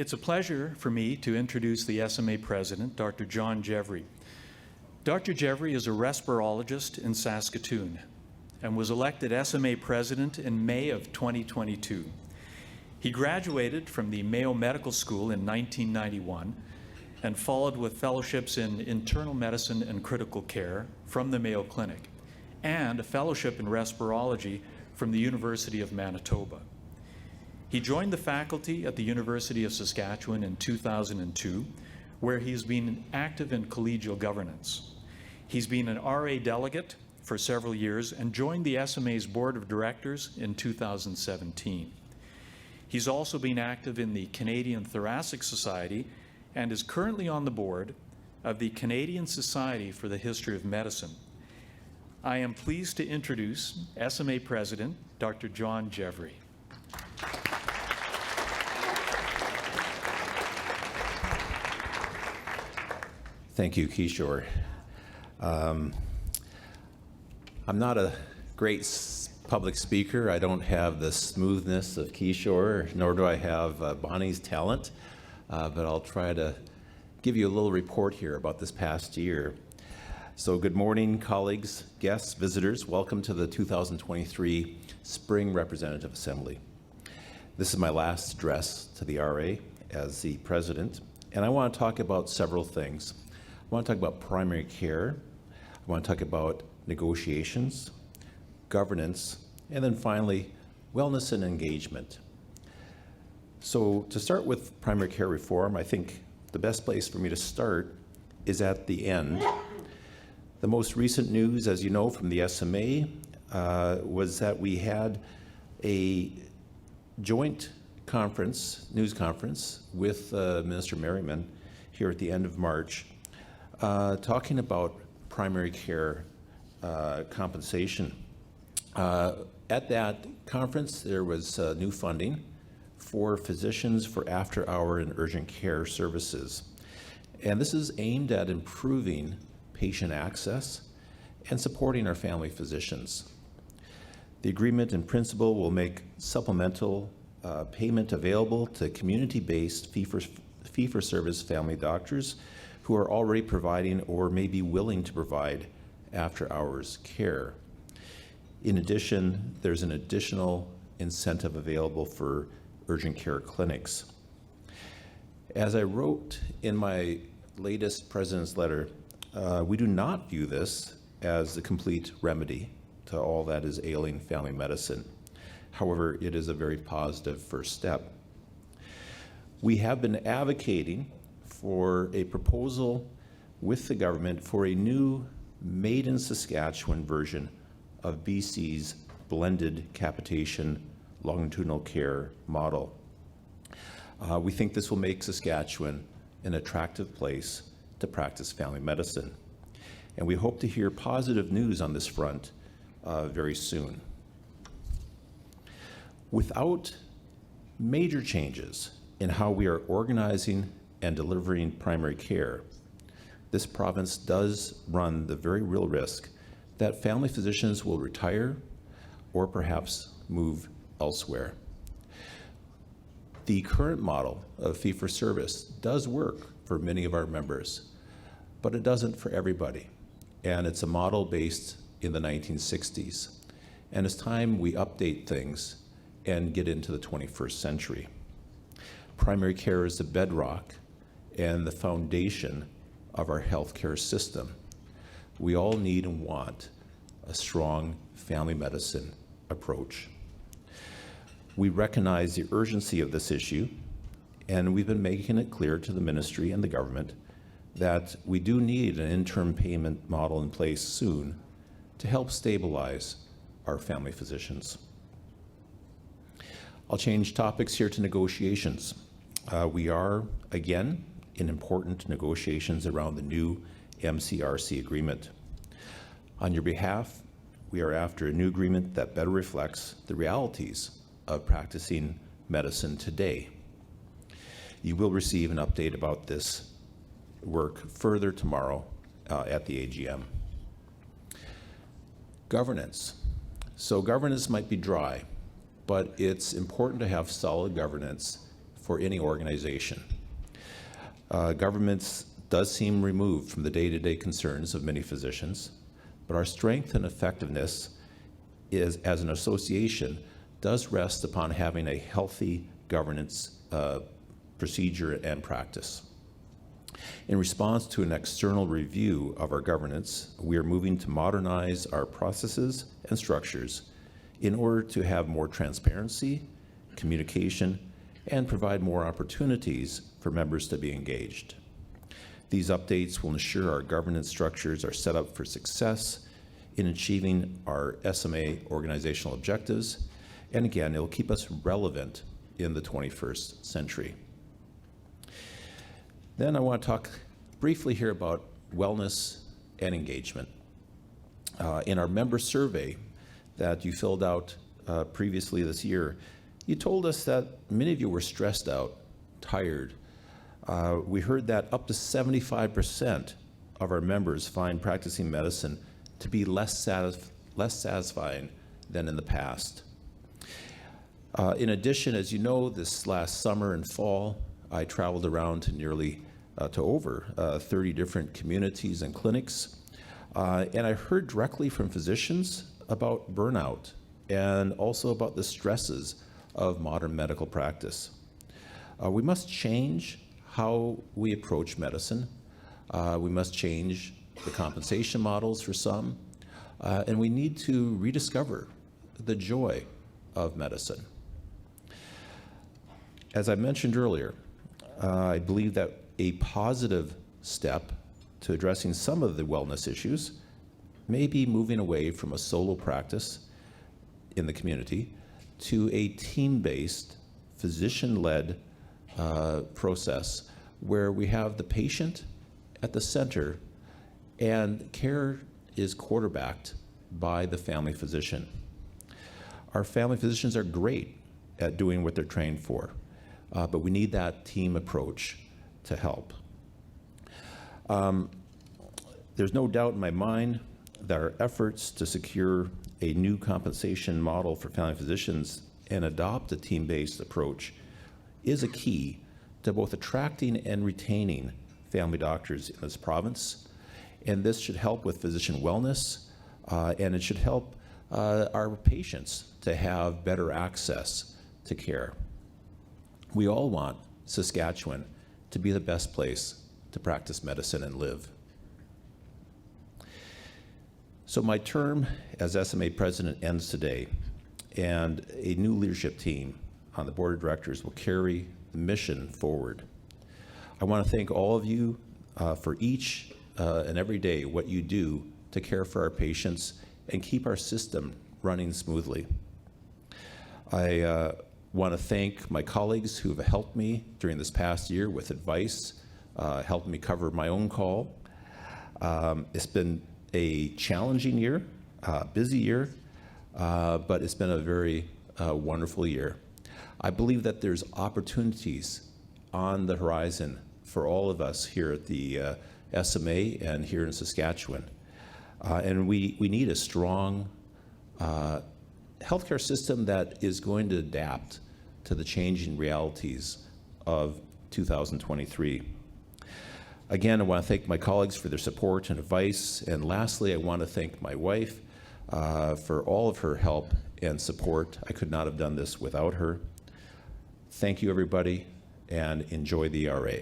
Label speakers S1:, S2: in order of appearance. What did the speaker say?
S1: It's a pleasure for me to introduce the SMA president, Dr. John Gjevre. Dr. Gjevre is a respirologist in Saskatoon and was elected SMA president in May of 2022. He graduated from the Mayo Medical School in 1991 and followed with fellowships in internal medicine and critical care from the Mayo Clinic and a fellowship in respirology from the University of Manitoba. He joined the faculty at the University of Saskatchewan in 2002, where he's been active in collegial governance. He's been an RA delegate for several years and joined the SMA's board of directors in 2017. He's also been active in the Canadian Thoracic Society and is currently on the board of the Canadian Society for the History of Medicine. I am pleased to introduce SMA President, Dr. John Gjevre.
S2: Thank you, Kishore. I'm not a great public speaker. I don't have the smoothness of Kishore, nor do I have Bonnie's talent, but I'll try to give you a little report here about this past year. So good morning, colleagues, guests, visitors. Welcome to the 2023 Spring Representative Assembly. This is my last address to the RA as the president, and I want to talk about several things. I want to talk about primary care. I want to talk about negotiations, governance, and then finally, wellness and engagement. So to start with primary care reform, I think the best place for me to start is at the end. The most recent news, as you know, from the SMA was that we had a joint conference, news conference with Minister Merriman here at the end of March, talking about primary care compensation. At that conference, there was new funding for physicians for after-hour and urgent care services. And this is aimed at improving patient access and supporting our family physicians. The agreement in principle will make supplemental payment available to community-based fee-for-service family doctors who are already providing or may be willing to provide after-hours care. In addition, there's an additional incentive available for urgent care clinics. As I wrote in my latest President's letter, we do not view this as the complete remedy to all that is ailing family medicine. However, it is a very positive first step. We have been advocating for a proposal with the government for a new made in Saskatchewan version of BC's blended capitation longitudinal care model. We think this will make Saskatchewan an attractive place to practice family medicine. And we hope to hear positive news on this front very soon. Without major changes in how we are organizing and delivering primary care, this province does run the very real risk that family physicians will retire or perhaps move elsewhere. The current model of fee-for-service does work for many of our members, but it doesn't for everybody. And it's a model based in the 1960s. And it's time we update things and get into the 21st century. Primary care is the bedrock and the foundation of our healthcare system. We all need and want a strong family medicine approach. We recognize the urgency of this issue, and we've been making it clear to the ministry and the government that we do need an interim payment model in place soon to help stabilize our family physicians. I'll change topics here to negotiations. We are, again, in important negotiations around the new MCRC agreement. On your behalf, we are after a new agreement that better reflects the realities of practicing medicine today. You will receive an update about this work further tomorrow at the AGM. Governance. So governance might be dry, but it's important to have solid governance for any organization. Governments does seem removed from the day-to-day concerns of many physicians, but our strength and effectiveness is, as an association, does rest upon having a healthy governance procedure and practice. In response to an external review of our governance, we are moving to modernize our processes and structures in order to have more transparency, communication, and provide more opportunities for members to be engaged. These updates will ensure our governance structures are set up for success in achieving our SMA organizational objectives, and again, it'll keep us relevant in the 21st century. Then I want to talk briefly here about wellness and engagement. In our member survey that you filled out previously this year, you told us that many of you were stressed out, tired. We heard that up to 75% of our members find practicing medicine to be less satisfying than in the past. In addition, as you know, this last summer and fall, I traveled around to over 30 different communities and clinics, and I heard directly from physicians about burnout and also about the stresses of modern medical practice. We must change how we approach medicine. We must change the compensation models for some, and we need to rediscover the joy of medicine. As I mentioned earlier, I believe that a positive step to addressing some of the wellness issues may be moving away from a solo practice in the community to a team-based, physician-led process where we have the patient at the center and care is quarterbacked by the family physician. Our family physicians are great at doing what they're trained for, but we need that team approach to help. There's no doubt in my mind that our efforts to secure a new compensation model for family physicians and adopt a team-based approach is a key to both attracting and retaining family doctors in this province. And this should help with physician wellness, and it should help our patients to have better access to care. We all want Saskatchewan to be the best place to practice medicine and live. So my term as SMA president ends today, and a new leadership team on the board of directors will carry the mission forward. I want to thank all of you for each and every day what you do to care for our patients and keep our system running smoothly. I want to thank my colleagues who have helped me during this past year with advice, helped me cover my own call. It's been a challenging year, busy year, but it's been a very wonderful year. I believe that there's opportunities on the horizon for all of us here at the SMA and here in Saskatchewan. And we need a strong healthcare system that is going to adapt to the changing realities of 2023. Again, I want to thank my colleagues for their support and advice. And lastly, I want to thank my wife for all of her help and support. I could not have done this without her. Thank you, everybody, and enjoy the ERA.